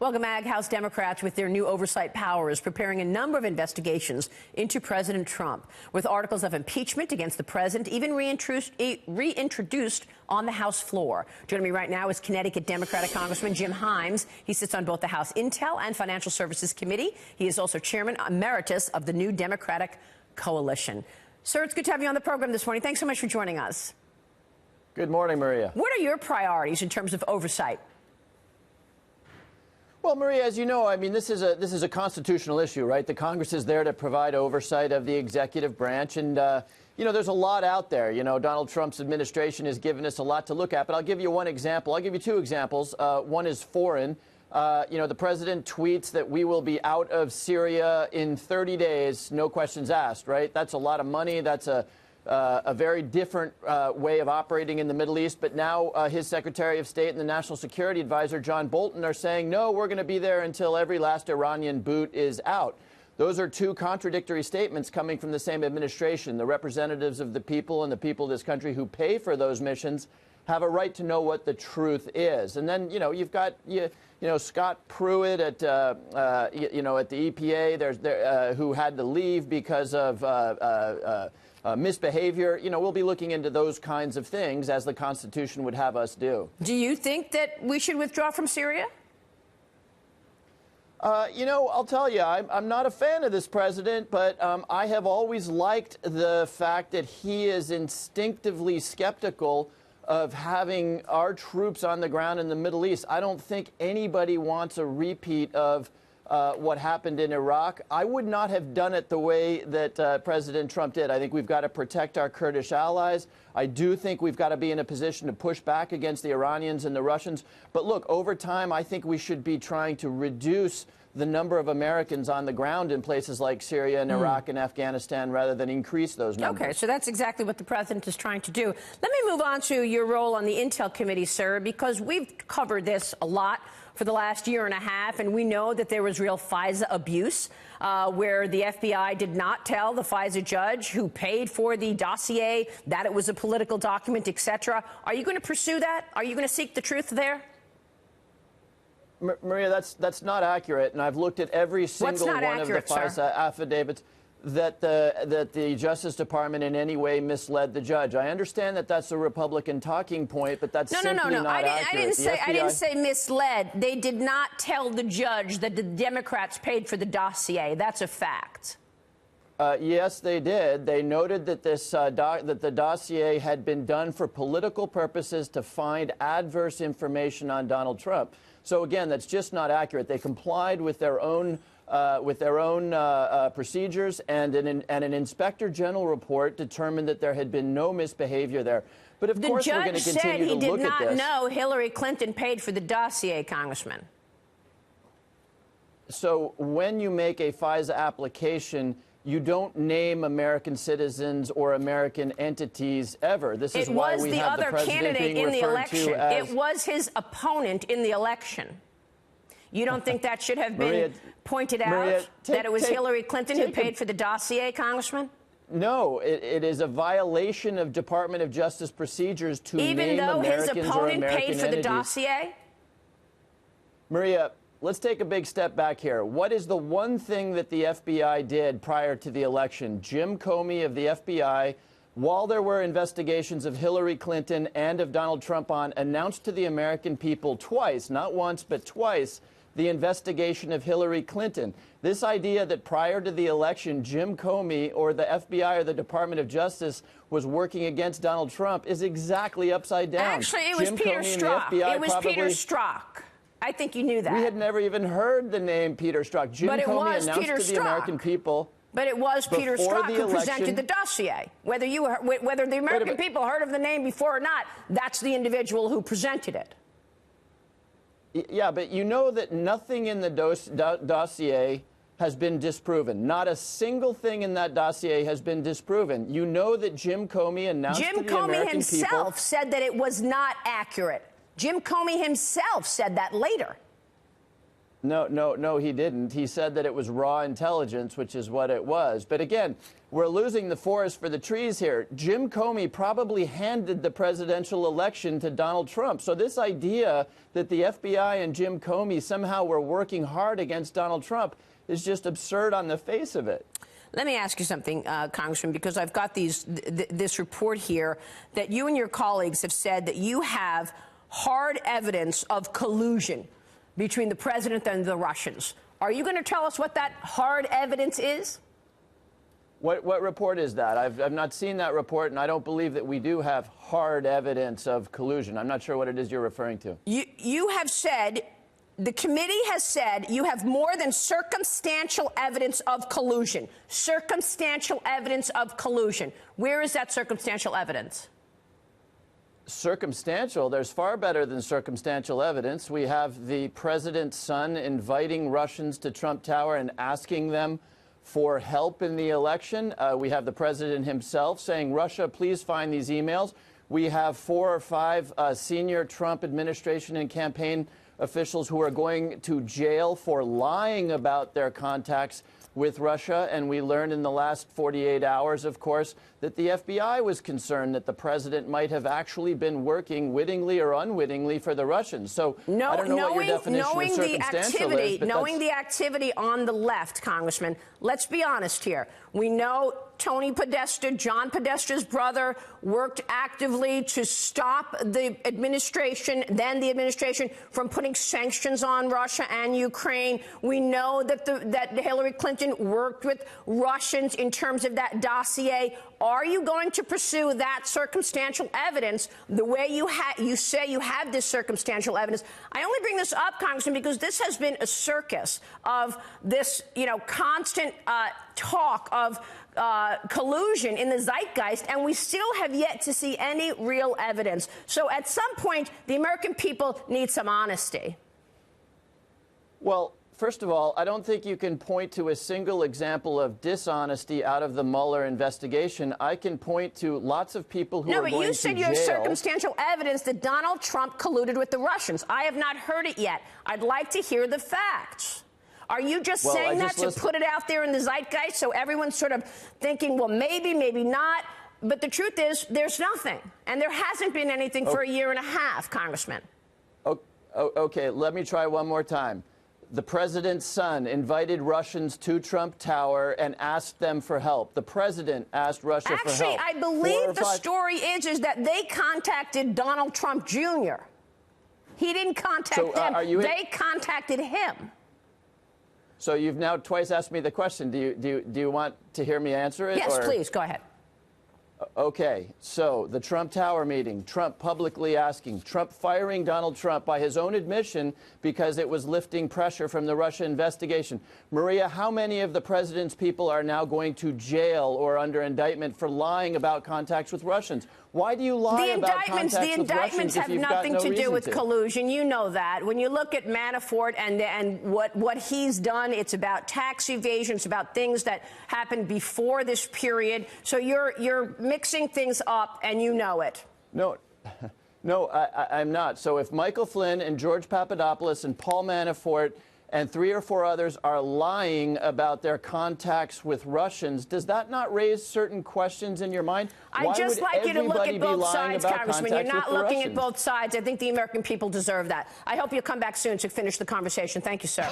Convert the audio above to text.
Welcome back. House Democrats, with their new oversight powers, preparing a number of investigations into President Trump, with articles of impeachment against the president even reintroduced on the House floor. Joining me right now is Connecticut Democratic Congressman Jim Himes. He sits on both the House Intel and Financial Services Committee. He is also Chairman Emeritus of the new Democratic Coalition. Sir, it's good to have you on the program this morning. Thanks so much for joining us. Good morning, Maria. What are your priorities in terms of oversight? Well, Maria, as you know, I mean, this is a constitutional issue, right? The Congress is there to provide oversight of the executive branch. And, you know, there's a lot out there. You know, Donald Trump's administration has given us a lot to look at. But I'll give you one example. I'll give you two examples. One is foreign. You know, the president tweets that we will be out of Syria in 30 days, no questions asked, right? That's a lot of money. That's a very different way of operating in the Middle East. But now his Secretary of State and the National Security Advisor, John Bolton, are saying, no, we're going to be there until every last Iranian boot is out. Those are two contradictory statements coming from the same administration. The representatives of the people and the people of this country who pay for those missions have a right to know what the truth is. And then, you know, you've got, you know, Scott Pruitt at, you know, at the EPA, who had to leave because of misbehavior. You know, we'll be looking into those kinds of things, as the Constitution would have us do. Do you think that we should withdraw from Syria? You know, I'll tell you, I'm not a fan of this president, but I have always liked the fact that he is instinctively skeptical of having our troops on the ground in the Middle East. I don't think anybody wants a repeat of what happened in Iraq. I would not have done it the way that President Trump did. I think we've got to protect our Kurdish allies. I do think we've got to be in a position to push back against the Iranians and the Russians. But look, over time, I think we should be trying to reduce the number of Americans on the ground in places like Syria and Iraq and Afghanistan rather than increase those numbers. Okay, so that's exactly what the president is trying to do. Let me move on to your role on the Intel Committee, sir, because we've covered this a lot for the last year and a half, and we know that there was real FISA abuse, where the FBI did not tell the FISA judge who paid for the dossier that it was a political document, etc. Are you going to pursue that? Are you going to seek the truth there? Maria, that's not accurate, and I've looked at every single one of the FISA affidavits that the Justice Department in any way misled the judge. I understand that that's a Republican talking point, but that's simply not accurate. I didn't say misled. They did not tell the judge that the Democrats paid for the dossier. That's a fact. Yes, they did. They noted that that the dossier had been done for political purposes to find adverse information on Donald Trump. So again, that's just not accurate. They complied with their own procedures, and an inspector general report determined that there had been no misbehavior there. But of course, we're going to continue to look at this. The judge said he did not know Hillary Clinton paid for the dossier, Congressman. So when you make a FISA application, you don't name American citizens or American entities ever. This is why we have the president being referred to as... It was his opponent in the election. You don't think that should have been pointed out, that it was Hillary Clinton who paid for the dossier, Congressman? No, it is a violation of Department of Justice procedures to name Americans or American entities. Even though his opponent paid for the dossier? Maria, let's take a big step back here. What is the one thing that the FBI did prior to the election? Jim Comey of the FBI, while there were investigations of Hillary Clinton and of Donald Trump announced to the American people twice, not once, but twice, the investigation of Hillary Clinton. This idea that prior to the election, Jim Comey or the FBI or the Department of Justice was working against Donald Trump is exactly upside down. Actually, it was Peter Strzok. It was Peter Strzok. I think you knew that. We had never even heard the name Peter Strzok. Jim Comey announced to the American people. But it was Peter Strzok who presented the dossier. Whether the American people heard of the name before or not, that's the individual who presented it. Yeah, but you know that nothing in the dossier has been disproven. Not a single thing in that dossier has been disproven. You know that Jim Comey announced to the American people... Jim Comey himself said that it was not accurate. Jim Comey himself said that later. No, he didn't. He said that it was raw intelligence, which is what it was. But again, we're losing the forest for the trees here. Jim Comey probably handed the presidential election to Donald Trump. So this idea that the FBI and Jim Comey somehow were working hard against Donald Trump is just absurd on the face of it. Let me ask you something, Congressman, because I've got this report here that you and your colleagues have said that you have hard evidence of collusion between the president and the Russians. Are you going to tell us what that hard evidence is? What report is that? I've not seen that report, and I don't believe that we do have hard evidence of collusion. I'm not sure what it is you're referring to. You have said, the committee has said, you have more than circumstantial evidence of collusion. Circumstantial evidence of collusion. Where is that circumstantial evidence? Circumstantial? There's far better than circumstantial evidence. We have the president's son inviting Russians to Trump Tower and asking them for help in the election. We have the president himself saying, Russia, please find these emails. We have 4 or 5 senior Trump administration and campaign officials who are going to jail for lying about their contacts with Russia. And we learned in the last 48 hours, of course, that the FBI was concerned that the president might have actually been working wittingly or unwittingly for the Russians. So I don't know what your definition of circumstantial is, but knowing the activity on the left, Congressman, let's be honest here. We know Tony Podesta, John Podestra's brother, worked actively to stop the administration, from putting sanctions on Russia and Ukraine. We know that Hillary Clinton worked with Russians in terms of that dossier. Are you going to pursue that circumstantial evidence the way you say you have this circumstantial evidence? I only bring this up, Congressman, because this has been a circus of this, constant talk of collusion in the zeitgeist, and we still have yet to see any real evidence. So at some point, the American people need some honesty. Well, first of all, I don't think you can point to a single example of dishonesty out of the Mueller investigation. I can point to lots of people who are going to jail. No, but you said you have circumstantial evidence that Donald Trump colluded with the Russians. I have not heard it yet. I'd like to hear the facts. Are you just saying that to put it out there in the zeitgeist so everyone's sort of thinking, well, maybe, maybe not? But the truth is, there's nothing. And there hasn't been anything for a year and a half, Congressman. Okay, let me try one more time. The president's son invited Russians to Trump Tower and asked them for help. The president asked Russia for help. Actually, I believe the story is that they contacted Donald Trump Jr. He didn't contact them. They contacted him. So you've now twice asked me the question. Do you want to hear me answer it? Yes, please. Go ahead. Okay, so the Trump Tower meeting, Trump publicly asking, Trump firing Donald Trump by his own admission because it was lifting pressure from the Russia investigation. Maria, how many of the president's people are now going to jail or under indictment for lying about contacts with Russians? Why do you lie about contacts with Russians if you've got no reason to? The indictments have nothing to do with collusion. You know that. When you look at Manafort and what he's done, it's about tax evasion. It's about things that happened before this period. So you're mixing things up, and you know it. No, I'm not. So if Michael Flynn and George Papadopoulos and Paul Manafort and 3 or 4 others are lying about their contacts with Russians, does that not raise certain questions in your mind? I'd just like you to look at both sides, Congressman. You're not looking at both sides. I think the American people deserve that. I hope you'll come back soon to finish the conversation. Thank you, sir.